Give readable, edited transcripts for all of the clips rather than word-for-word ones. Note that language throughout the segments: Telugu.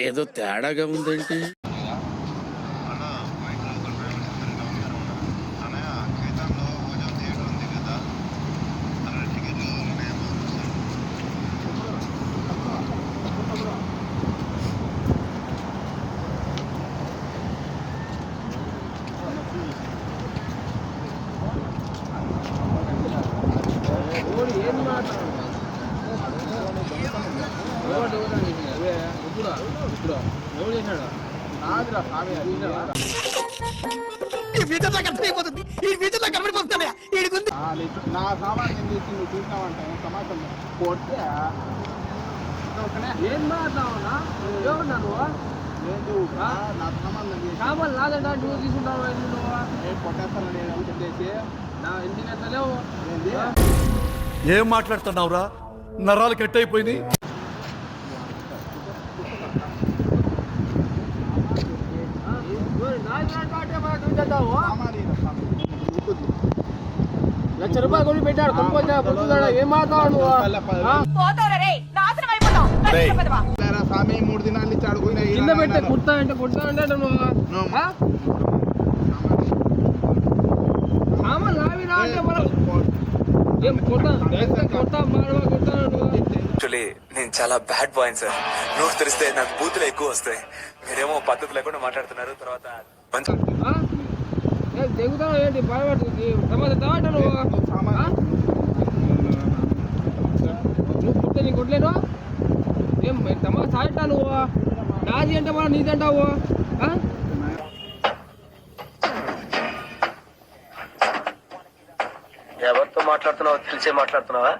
ఏదో తేడాగా ఉందేంటి? నా సామాన్ నువ్వు చూసినావంట సమాచారం కొట్టే ఏం మాట్లాడుతున్నా లేదు నా సామాన్ నాదంటా నువ్వు తీసుకుంటావు నేను కొట్టేస్తాను నేను చెప్పేసి నా ఇంటికి వెళ్తలేవు. ఏం మాట్లాడుతున్నావురా? నరాలు కట్ అయిపోయింది. లక్ష రూపాయలు కొని పెట్టాడు కొనుక్కొచ్చాడు. ఏం మాట్లాడు నువ్వు? స్వామి 3 దినాలు ఇచ్చాడు కింద పెట్టే కుడతా అంటే నువ్వు సామాన్ లావినా అంటే యాక్చువల్లీ నేను చాలా బ్యాడ్ బాయ్ సార్. నోట్స్ తెరిస్తే నాకు బూతులు ఎక్కువ వస్తాయి. మీరేమో పద్ధతి లేకుండా మాట్లాడుతున్నారు. తర్వాత దిగుతావు ఏంటి భయపడుతుంది నువ్వు కుట్టే నీ కొట్టలేను ఏం తమా సాయట నువ్వు నాది అంటే మన నీదంటావు. ఎవరితో మాట్లాడుతున్నావో తెలిసే మాట్లాడుతున్నావా?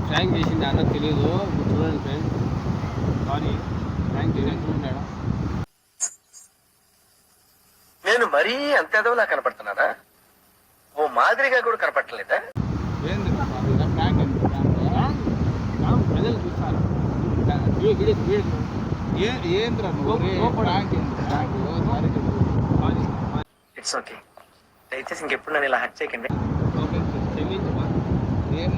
ప్రాంక్ చేసింది అన్నకు తెలియదు. చూడండి ఫ్రెండ్ సారీ ప్రాంక్ చేసినాడా? నేను మరీ అంత ఎదవలా కనపడుతున్నారా? ఓ మాదిరిగా కూడా కనపడలేదా? ప్రజలు చూస్తారు ఇట్స్ ఓకే. దయచేసి ఇంకెప్పుడు నన్ను ఇలా హట్ చేయకండి. ఏం